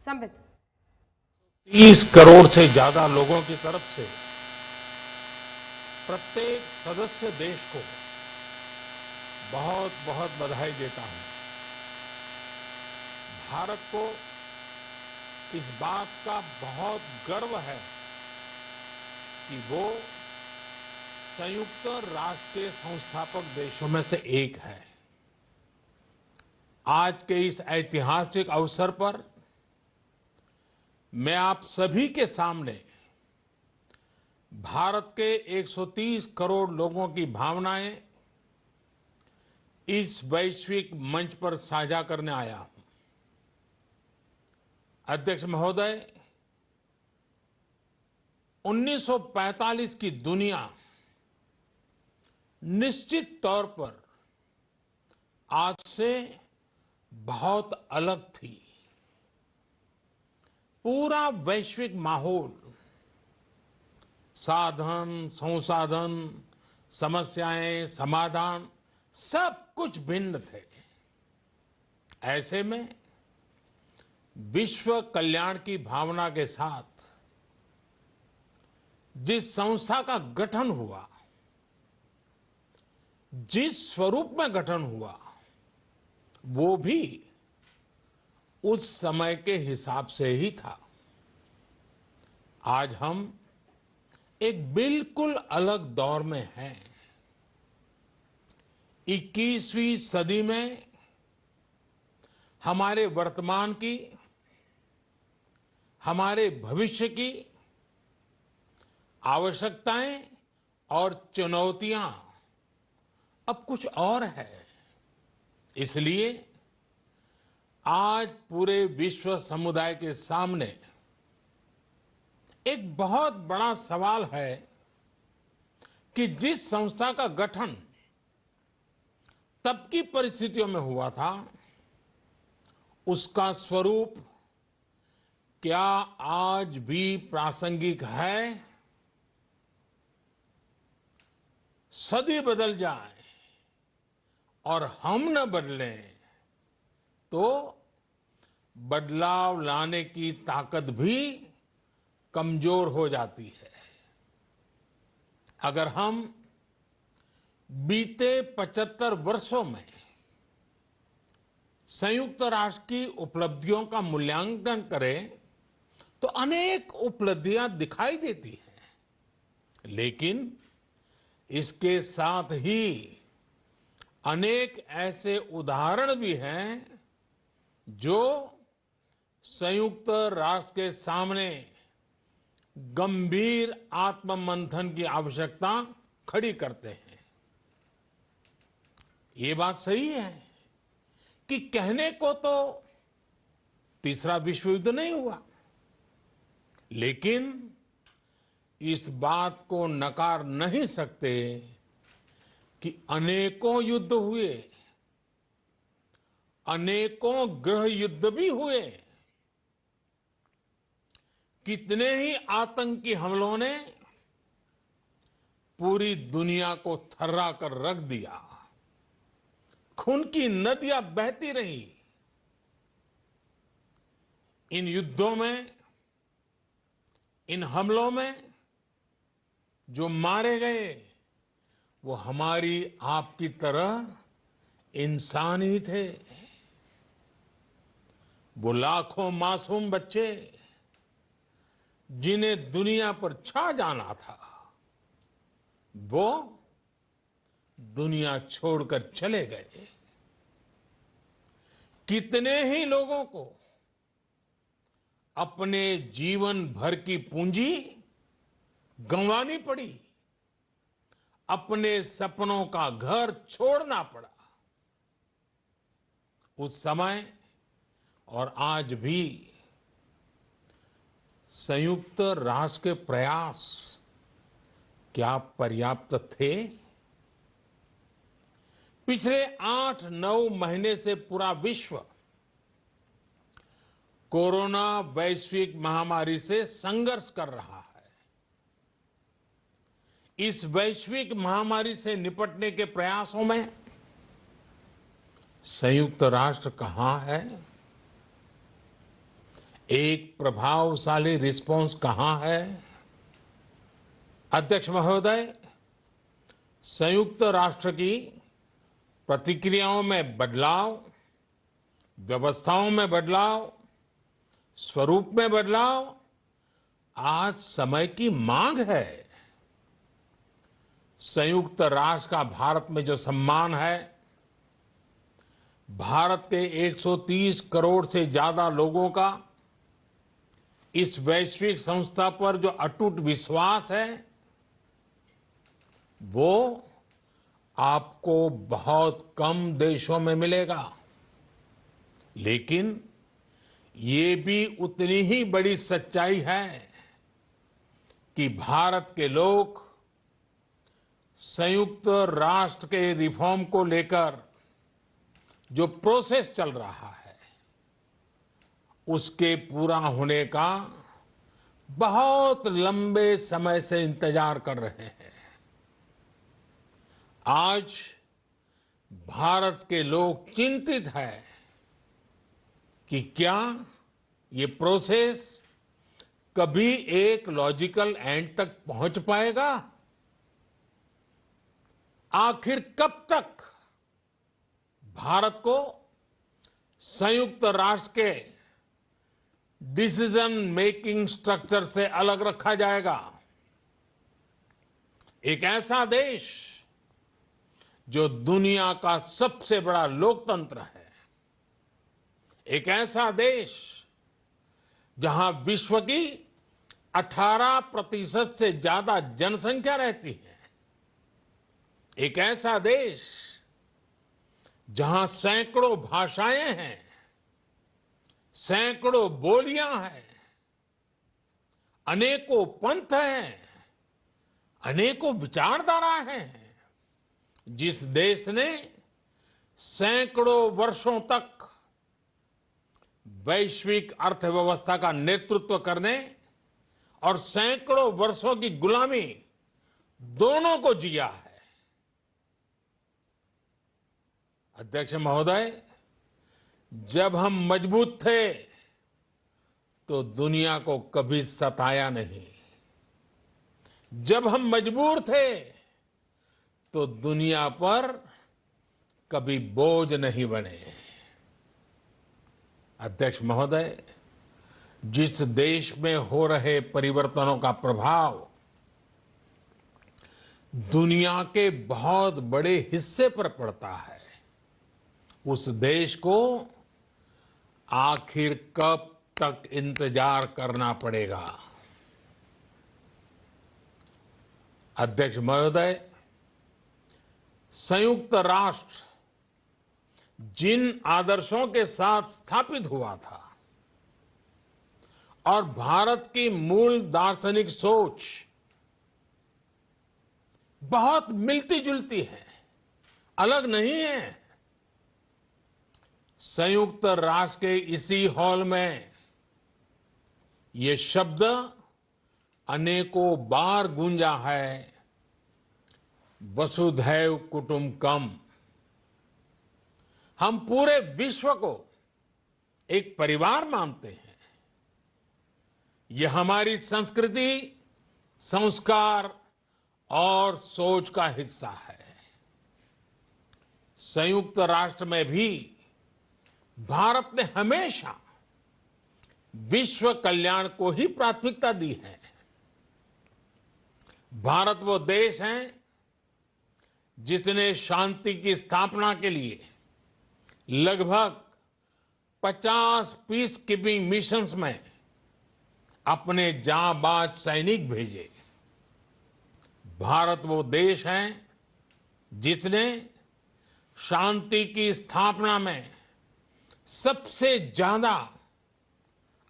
संबित 30 करोड़ से ज्यादा लोगों की तरफ से प्रत्येक सदस्य देश को बहुत बहुत बधाई देता हूं। भारत को इस बात का बहुत गर्व है कि वो संयुक्त राष्ट्र के संस्थापक देशों में से एक है। आज के इस ऐतिहासिक अवसर पर मैं आप सभी के सामने भारत के 130 करोड़ लोगों की भावनाएं इस वैश्विक मंच पर साझा करने आया हूं। अध्यक्ष महोदय, 1945 की दुनिया निश्चित तौर पर आज से बहुत अलग थी। पूरा वैश्विक माहौल, साधन, संसाधन, समस्याएं, समाधान सब कुछ भिन्न थे। ऐसे में विश्व कल्याण की भावना के साथ जिस संस्था का गठन हुआ, जिस स्वरूप में गठन हुआ, वो भी उस समय के हिसाब से ही था। आज हम एक बिल्कुल अलग दौर में हैं। 21वीं सदी में हमारे वर्तमान की, हमारे भविष्य की आवश्यकताएं और चुनौतियां अब कुछ और है। इसलिए आज पूरे विश्व समुदाय के सामने एक बहुत बड़ा सवाल है कि जिस संस्था का गठन तब की परिस्थितियों में हुआ था, उसका स्वरूप क्या आज भी प्रासंगिक है? सदी बदल जाए और हम न बदलें तो बदलाव लाने की ताकत भी कमजोर हो जाती है। अगर हम बीते 75 वर्षों में संयुक्त राष्ट्र की उपलब्धियों का मूल्यांकन करें तो अनेक उपलब्धियां दिखाई देती हैं, लेकिन इसके साथ ही अनेक ऐसे उदाहरण भी हैं जो संयुक्त राष्ट्र के सामने गंभीर आत्ममंथन की आवश्यकता खड़ी करते हैं। ये बात सही है कि कहने को तो तीसरा विश्व युद्ध नहीं हुआ, लेकिन इस बात को नकार नहीं सकते कि अनेकों युद्ध हुए, अनेकों गृह युद्ध भी हुए। कितने ही आतंकी हमलों ने पूरी दुनिया को थर्रा कर रख दिया। खून की नदियां बहती रही। इन युद्धों में, इन हमलों में जो मारे गए वो हमारी आपकी तरह इंसान ही थे। वो लाखों मासूम बच्चे जिन्हें दुनिया पर छा जाना था, वो दुनिया छोड़कर चले गए। कितने ही लोगों को अपने जीवन भर की पूंजी गंवानी पड़ी, अपने सपनों का घर छोड़ना पड़ा। उस समय और आज भी संयुक्त राष्ट्र के प्रयास क्या पर्याप्त थे? पिछले 8-9 महीने से पूरा विश्व कोरोना वैश्विक महामारी से संघर्ष कर रहा है। इस वैश्विक महामारी से निपटने के प्रयासों में संयुक्त राष्ट्र कहां है? एक प्रभावशाली रिस्पांस कहां है? अध्यक्ष महोदय, संयुक्त राष्ट्र की प्रतिक्रियाओं में बदलाव, व्यवस्थाओं में बदलाव, स्वरूप में बदलाव आज समय की मांग है। संयुक्त राष्ट्र का भारत में जो सम्मान है, भारत के 130 करोड़ से ज्यादा लोगों का इस वैश्विक संस्था पर जो अटूट विश्वास है, वो आपको बहुत कम देशों में मिलेगा। लेकिन ये भी उतनी ही बड़ी सच्चाई है कि भारत के लोग संयुक्त राष्ट्र के रिफॉर्म को लेकर जो प्रोसेस चल रहा है, उसके पूरा होने का बहुत लंबे समय से इंतजार कर रहे हैं। आज भारत के लोग चिंतित हैं कि क्या ये प्रोसेस कभी एक लॉजिकल एंड तक पहुंच पाएगा? आखिर कब तक भारत को संयुक्त राष्ट्र के डिसीजन मेकिंग स्ट्रक्चर से अलग रखा जाएगा? एक ऐसा देश जो दुनिया का सबसे बड़ा लोकतंत्र है, एक ऐसा देश जहां विश्व की 18% से ज्यादा जनसंख्या रहती है, एक ऐसा देश जहां सैकड़ों भाषाएं हैं, सैकड़ों बोलियां हैं, अनेकों पंथ हैं, अनेकों विचारधारा हैं, जिस देश ने सैकड़ों वर्षों तक वैश्विक अर्थव्यवस्था का नेतृत्व करने और सैकड़ों वर्षों की गुलामी दोनों को जिया है। अध्यक्ष महोदय, जब हम मजबूत थे तो दुनिया को कभी सताया नहीं। जब हम मजबूर थे तो दुनिया पर कभी बोझ नहीं बने। अध्यक्ष महोदय, जिस देश में हो रहे परिवर्तनों का प्रभाव दुनिया के बहुत बड़े हिस्से पर पड़ता है, उस देश को आखिर कब तक इंतजार करना पड़ेगा? अध्यक्ष महोदय, संयुक्त राष्ट्र जिन आदर्शों के साथ स्थापित हुआ था और भारत की मूल दार्शनिक सोच बहुत मिलती जुलती है, अलग नहीं है। संयुक्त राष्ट्र के इसी हॉल में ये शब्द अनेकों बार गूंजा है, वसुधैव कुटुंबकम। हम पूरे विश्व को एक परिवार मानते हैं। यह हमारी संस्कृति, संस्कार और सोच का हिस्सा है। संयुक्त राष्ट्र में भी भारत ने हमेशा विश्व कल्याण को ही प्राथमिकता दी है। भारत वो देश है जिसने शांति की स्थापना के लिए लगभग 50 पीस कीपिंग मिशंस में अपने जांबाज सैनिक भेजे। भारत वो देश है जिसने शांति की स्थापना में सबसे ज्यादा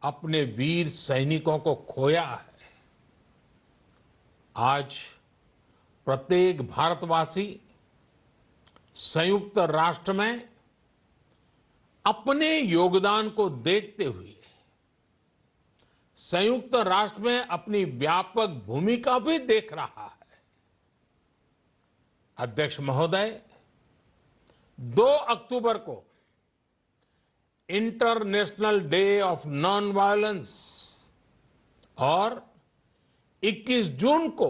अपने वीर सैनिकों को खोया है। आज प्रत्येक भारतवासी संयुक्त राष्ट्र में अपने योगदान को देखते हुए संयुक्त राष्ट्र में अपनी व्यापक भूमिका भी देख रहा है। अध्यक्ष महोदय, 2 अक्टूबर को international day of non violence और 21 जून को